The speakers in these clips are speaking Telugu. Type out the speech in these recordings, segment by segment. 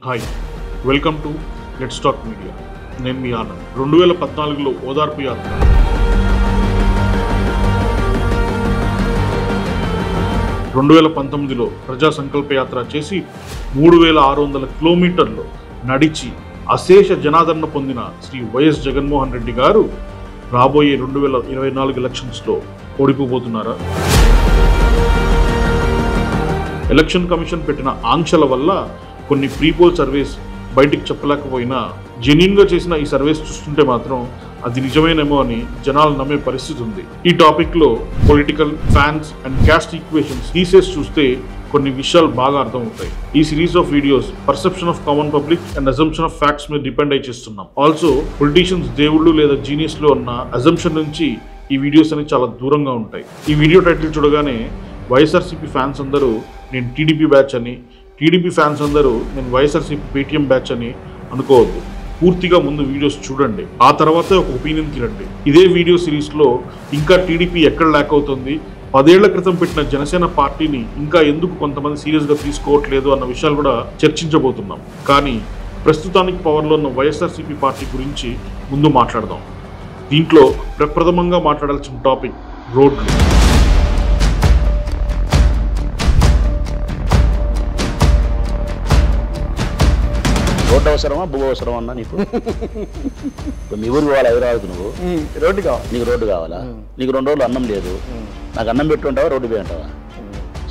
Hi, welcome to let's talk media. నేను మీ ఆనంద్. 2014లో ఓదార్పు యాత్ర, 2019లో ప్రజా సంకల్ప యాత్ర చేసి 3600 కిలోమీటర్లు నడిచి అశేష జనాదరణ పొందిన శ్రీ వైఎస్ జగన్మోహన్ రెడ్డి గారు రాబోయే 2024 ఎలక్షన్స్లో ఓడిపోబోతున్నారా? ఎలక్షన్ కమిషన్ పెట్టిన ఆంక్షల వల్ల కొన్ని ప్రీపోల్ సర్వేస్ బయటికి చెప్పలేకపోయినా జెన్యూన్గా చేసిన ఈ సర్వేస్ చూస్తుంటే మాత్రం అది నిజమేనేమో అని జనాలు నమ్మే పరిస్థితి ఉంది. ఈ టాపిక్లో political, fans and caste equations తీసేసి చూస్తే కొన్ని విషయాలు బాగా అర్థమవుతాయి. ఈ series of videos perception of common public and assumption of facts మీద డిపెండ్ అయి చేస్తున్నాం. ఆల్సో పొలిటీషియన్స్ దేవుళ్ళు లేదా జీనియస్లో ఉన్న అజంప్షన్ నుంచి ఈ వీడియోస్ అనేవి చాలా దూరంగా ఉంటాయి. ఈ వీడియో టైటిల్ చూడగానే వైఎస్ఆర్సీపీ ఫ్యాన్స్ అందరూ నేను టీడీపీ బ్యాచ్ అని, టీడీపీ ఫ్యాన్స్ అందరూ నేను వైఎస్ఆర్సీపీ పేటీఎం బ్యాచ్ అని అనుకోవద్దు. పూర్తిగా ముందు వీడియోస్ చూడండి, ఆ తర్వాత ఒక ఒపీనియన్కి రండి. ఇదే వీడియో సిరీస్లో ఇంకా టీడీపీ ఎక్కడ ల్యాక్ అవుతుంది, 10 ఏళ్ల క్రితం పెట్టిన జనసేన పార్టీని ఇంకా ఎందుకు కొంతమంది సీరియస్గా తీసుకోవట్లేదు అన్న విషయాలు కూడా చర్చించబోతున్నాం. కానీ ప్రస్తుతానికి పవర్లో ఉన్న వైఎస్ఆర్సీపీ పార్టీ గురించి ముందు మాట్లాడదాం. దీంట్లో ప్రప్రథమంగా మాట్లాడాల్సిన టాపిక్ రోడ్లు. రోడ్డు అవసరమా, భూ అవసరమా అన్నా నీకు? మీ ఊరికి పోవాలి, హైదరాబాద్కు నువ్వు రోడ్డు కావాలి. నీకు రోడ్డు కావాలా? నీకు 2 రోజులు అన్నం లేదు, నాకు అన్నం పెట్టుంటావా, రోడ్డు పోయి అంటావా?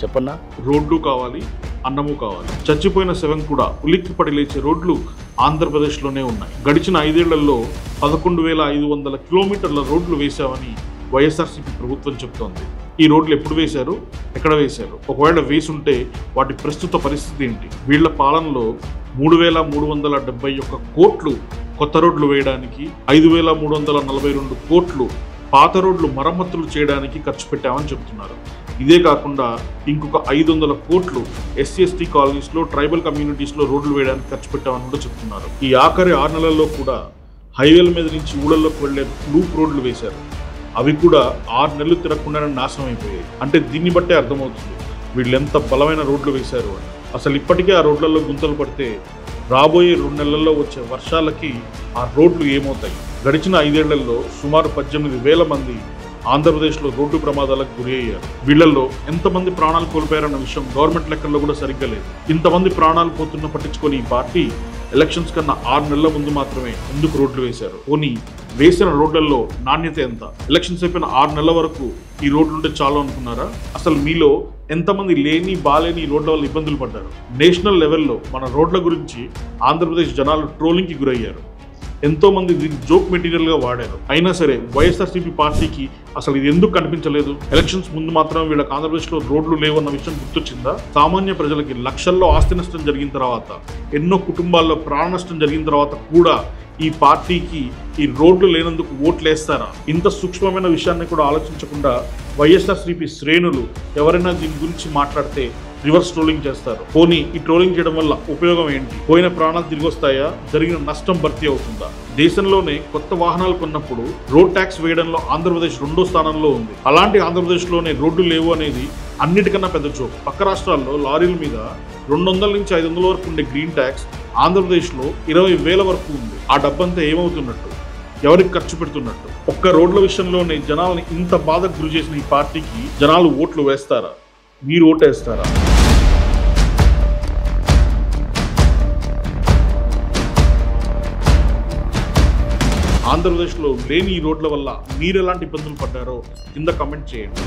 చెప్పన్నా. రోడ్లు కావాలి, అన్నము కావాలి. చచ్చిపోయిన శవం కూడా ఉలిక్కిపడి లేచే రోడ్లు ఆంధ్రప్రదేశ్లోనే ఉన్నాయి. గడిచిన 5 ఏళ్లలో 11,500 కిలోమీటర్ల రోడ్లు వేశామని వైఎస్ఆర్సీపీ ప్రభుత్వం చెప్తోంది. ఈ రోడ్లు ఎప్పుడు వేశారు, ఎక్కడ వేశారు, ఒకవేళ వేసుంటే వాటి ప్రస్తుత పరిస్థితి ఏంటి? వీళ్ల పాలనలో 3,371 కోట్లు కొత్త రోడ్లు వేయడానికి, 5,342 కోట్లు పాత రోడ్లు మరమ్మతులు చేయడానికి ఖర్చు పెట్టామని చెప్తున్నారు. ఇదే కాకుండా ఇంకొక 500 కోట్లు SC/ST కాలనీస్లో, ట్రైబల్ కమ్యూనిటీస్లో రోడ్లు వేయడానికి ఖర్చు పెట్టామని కూడా చెప్తున్నారు. ఈ ఆఖరి 6 నెలల్లో కూడా హైవేల మీద నుంచి ఊళ్ళల్లోకి వెళ్లే లూప్ రోడ్లు వేశారు. అవి కూడా 6 నెలలు తిరగకుండానే నాశనం అయిపోయాయి. అంటే దీన్ని బట్టే అర్థమవుతుంది వీళ్ళు ఎంత బలమైన రోడ్లు వేశారు అని. అసలు ఇప్పటికే ఆ రోడ్లలో గుంతలు పడితే రాబోయే 2 నెలల్లో వచ్చే వర్షాలకి ఆ రోడ్లు ఏమవుతాయి? గడిచిన 5 ఏళ్లలో సుమారు 18,000 మంది ఆంధ్రప్రదేశ్లో రోడ్డు ప్రమాదాలకు గురి అయ్యారు. వీళ్లలో ఎంతమంది ప్రాణాలు కోల్పోయారన్న విషయం గవర్నమెంట్ లెక్కల్లో కూడా సరిగ్గా లేదు. ఇంతమంది ప్రాణాలు పోతున్న పట్టించుకొని ఈ పార్టీ ఎలక్షన్స్ కన్నా 6 నెలల ముందు మాత్రమే ఎందుకు రోడ్లు వేశారు? పోనీ వేసిన రోడ్లలో నాణ్యత ఎంత? ఎలక్షన్స్ అయిపోయిన 6 నెలల వరకు ఈ రోడ్లు ఉంటే చాలు అనుకున్నారా? అసలు మీలో ఎంతమంది బాలేని రోడ్ల వల్ల ఇబ్బందులు పడ్డారు? నేషనల్ లెవెల్లో మన రోడ్ల గురించి ఆంధ్రప్రదేశ్ జనాలు ట్రోలింగ్కి గురయ్యారు. ఎంతో మంది దీన్ని జోక్ మెటీరియల్ గా వాడారు. అయినా సరే వైఎస్ఆర్సీపీ పార్టీకి అసలు ఇది ఎందుకు కనిపించలేదు? ఎలక్షన్స్ ముందు మాత్రం వీళ్ళకి ఆంధ్రప్రదేశ్లో రోడ్లు లేవన్న విషయం గుర్తొచ్చిందా? సామాన్య ప్రజలకి లక్షల్లో ఆస్తి నష్టం జరిగిన తర్వాత, ఎన్నో కుటుంబాల్లో ప్రాణ నష్టం జరిగిన తర్వాత కూడా ఈ పార్టీకి ఈ రోడ్లు లేనందుకు ఓట్లేస్తారా? ఇంత సూక్ష్మమైన విషయాన్ని కూడా ఆలోచించకుండా వైఎస్ఆర్సీపీ శ్రేణులు ఎవరైనా దీని గురించి మాట్లాడితే రివర్స్ ట్రోలింగ్ చేస్తారు. పోనీ ఈ ట్రోలింగ్ చేయడం వల్ల ఉపయోగం ఏంటి? పోయిన ప్రాణాలు తిరిగి వస్తాయా? జరిగిన నష్టం భర్తీ అవుతుందా? దేశంలోనే కొత్త వాహనాలు కొన్నప్పుడు రోడ్ ట్యాక్స్ వేయడంలో ఆంధ్రప్రదేశ్ 2వ స్థానంలో ఉంది. అలాంటి ఆంధ్రప్రదేశ్లోనే రోడ్లు లేవు అనేది అన్నిటికన్నా పెద్ద జోక్. పక్క రాష్ట్రాల్లో లారీల మీద 200 నుంచి 500 వరకు ఉండే గ్రీన్ ట్యాక్స్ ఆంధ్రప్రదేశ్లో 20,000 వరకు ఉంది. ఆ డబ్బంతా ఏమవుతున్నట్టు? ఎవరికి ఖర్చు పెడుతున్నట్టు? ఒక్క రోడ్ల విషయంలోనే జనాలని ఇంత బాధకు గురి చేసిన ఈ పార్టీకి జనాలు ఓట్లు వేస్తారా? మీరు ఓటేస్తారా? ఆంధ్రప్రదేశ్లో లేని ఈ రోడ్ల వల్ల మీరు ఎలాంటి ఇబ్బందులు పడ్డారో కింద కమెంట్ చేయండి.